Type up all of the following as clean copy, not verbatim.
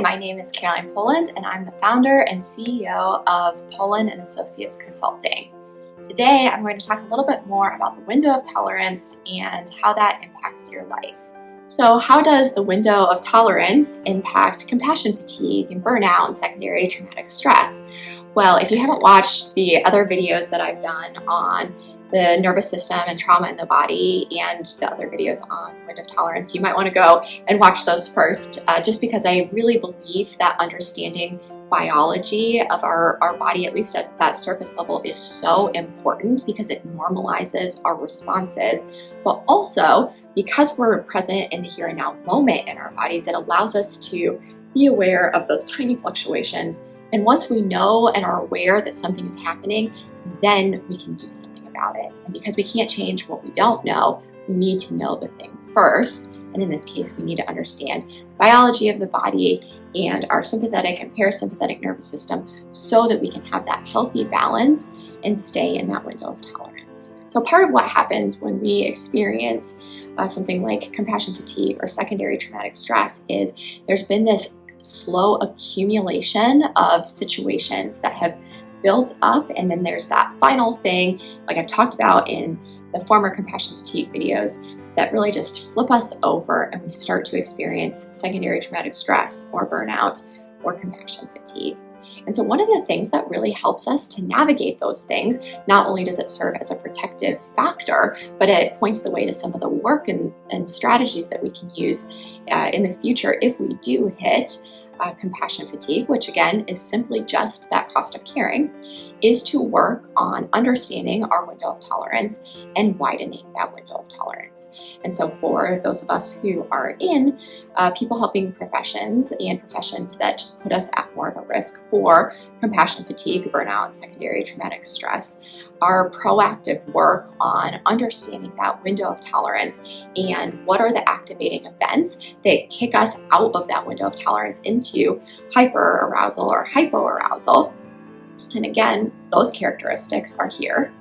my name is Caroline Poland, and I'm the founder and CEO of Poland and Associates Consulting. Today, I'm going to talk a little bit more about the window of tolerance and how that impacts your life. So how does the window of tolerance impact compassion fatigue and burnout and secondary traumatic stress? Well, if you haven't watched the other videos that I've done on the nervous system and trauma in the body and the other videos on window of tolerance, you might want to go and watch those first, just because I really believe that understanding biology of our body, at least at that surface level, is so important because it normalizes our responses, but also because we're present in the here and now moment in our bodies, it allows us to be aware of those tiny fluctuations. And once we know and are aware that something is happening, then we can do something about it. And because we can't change what we don't know, we need to know the thing first. And in this case, we need to understand biology of the body and our sympathetic and parasympathetic nervous system so that we can have that healthy balance and stay in that window of tolerance. So part of what happens when we experience something like compassion fatigue or secondary traumatic stress is there's been this slow accumulation of situations that have built up, and then there's that final thing, like I've talked about in the former compassion fatigue videos, that really just flip us over and we start to experience secondary traumatic stress or burnout or compassion fatigue. And so one of the things that really helps us to navigate those things, not only does it serve as a protective factor, but it points the way to some of the work and strategies that we can use in the future if we do hit compassion fatigue, which again is simply just that cost of caring, is to work on understanding our window of tolerance and widening that window of tolerance. And so for those of us who are in people helping professions and professions that just put us at more of a risk for compassion fatigue, burnout, and secondary traumatic stress, our proactive work on understanding that window of tolerance and what are the activating events that kick us out of that window of tolerance into hyperarousal or hypoarousal. And again, those characteristics are here.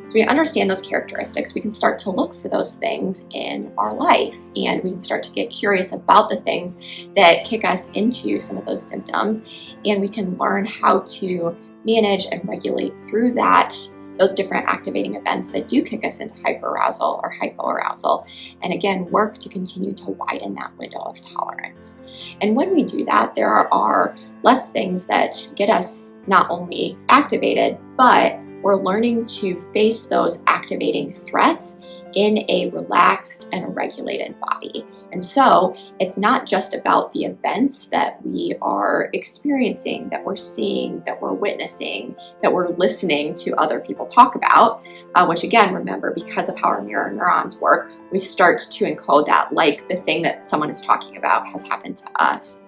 So we understand those characteristics, we can start to look for those things in our life, and we can start to get curious about the things that kick us into some of those symptoms, and we can learn how to manage and regulate through those different activating events that do kick us into hyperarousal or hypoarousal, and again, work to continue to widen that window of tolerance. And when we do that, there are less things that get us not only activated, but we're learning to face those activating threats in a relaxed and a regulated body. And so it's not just about the events that we are experiencing, that we're seeing, that we're witnessing, that we're listening to other people talk about, which again, remember, because of how our mirror neurons work, we start to encode that like the thing that someone is talking about has happened to us.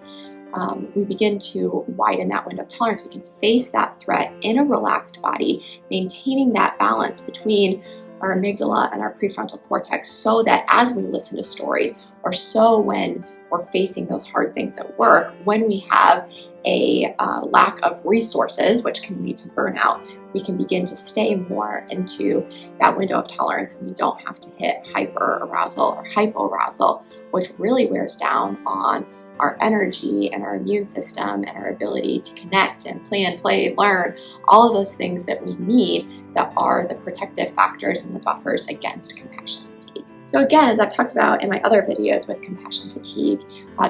We begin to widen that window of tolerance. We can face that threat in a relaxed body, maintaining that balance between our amygdala and our prefrontal cortex, so that as we listen to stories, or so when we're facing those hard things at work, when we have a lack of resources, which can lead to burnout, we can begin to stay more into that window of tolerance, and we don't have to hit hyperarousal or hypoarousal, which really wears down on our energy and our immune system and our ability to connect and plan, play, learn, all of those things that we need that are the protective factors and the buffers against compassion fatigue. So again, as I've talked about in my other videos with compassion fatigue,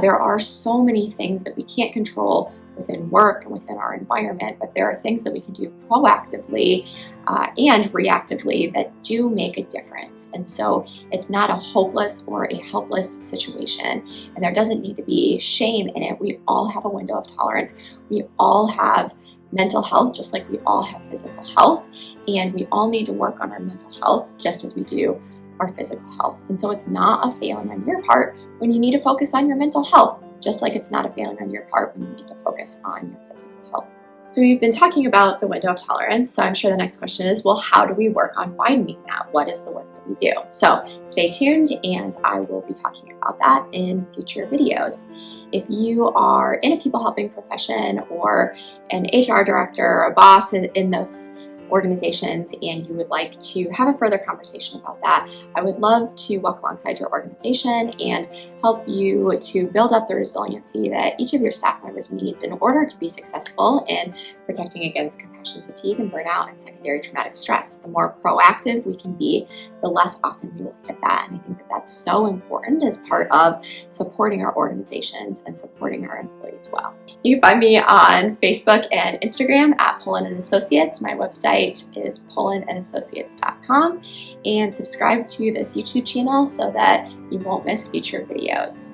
there are so many things that we can't control within work and within our environment, but there are things that we can do proactively and reactively that do make a difference. And so it's not a hopeless or a helpless situation, and there doesn't need to be shame in it. We all have a window of tolerance. We all have mental health, just like we all have physical health, and we all need to work on our mental health just as we do our physical health. And so it's not a failing on your part when you need to focus on your mental health, just like it's not a failing on your part when you need to focus on your physical health. So we've been talking about the window of tolerance, so I'm sure the next question is, well, how do we work on widening that? What is the work that we do? So stay tuned, and I will be talking about that in future videos. If you are in a people helping profession or an HR director or a boss in those organizations and you would like to have a further conversation about that, I would love to walk alongside your organization and help you to build up the resiliency that each of your staff members needs in order to be successful in protecting against compassion fatigue and burnout and secondary traumatic stress. The more proactive we can be, the less often we will hit that. And I think that that's so important as part of supporting our organizations and supporting our employees well. You can find me on Facebook and Instagram at Poland & Associates. My website is polandassociates.com, and subscribe to this YouTube channel so that you won't miss future videos.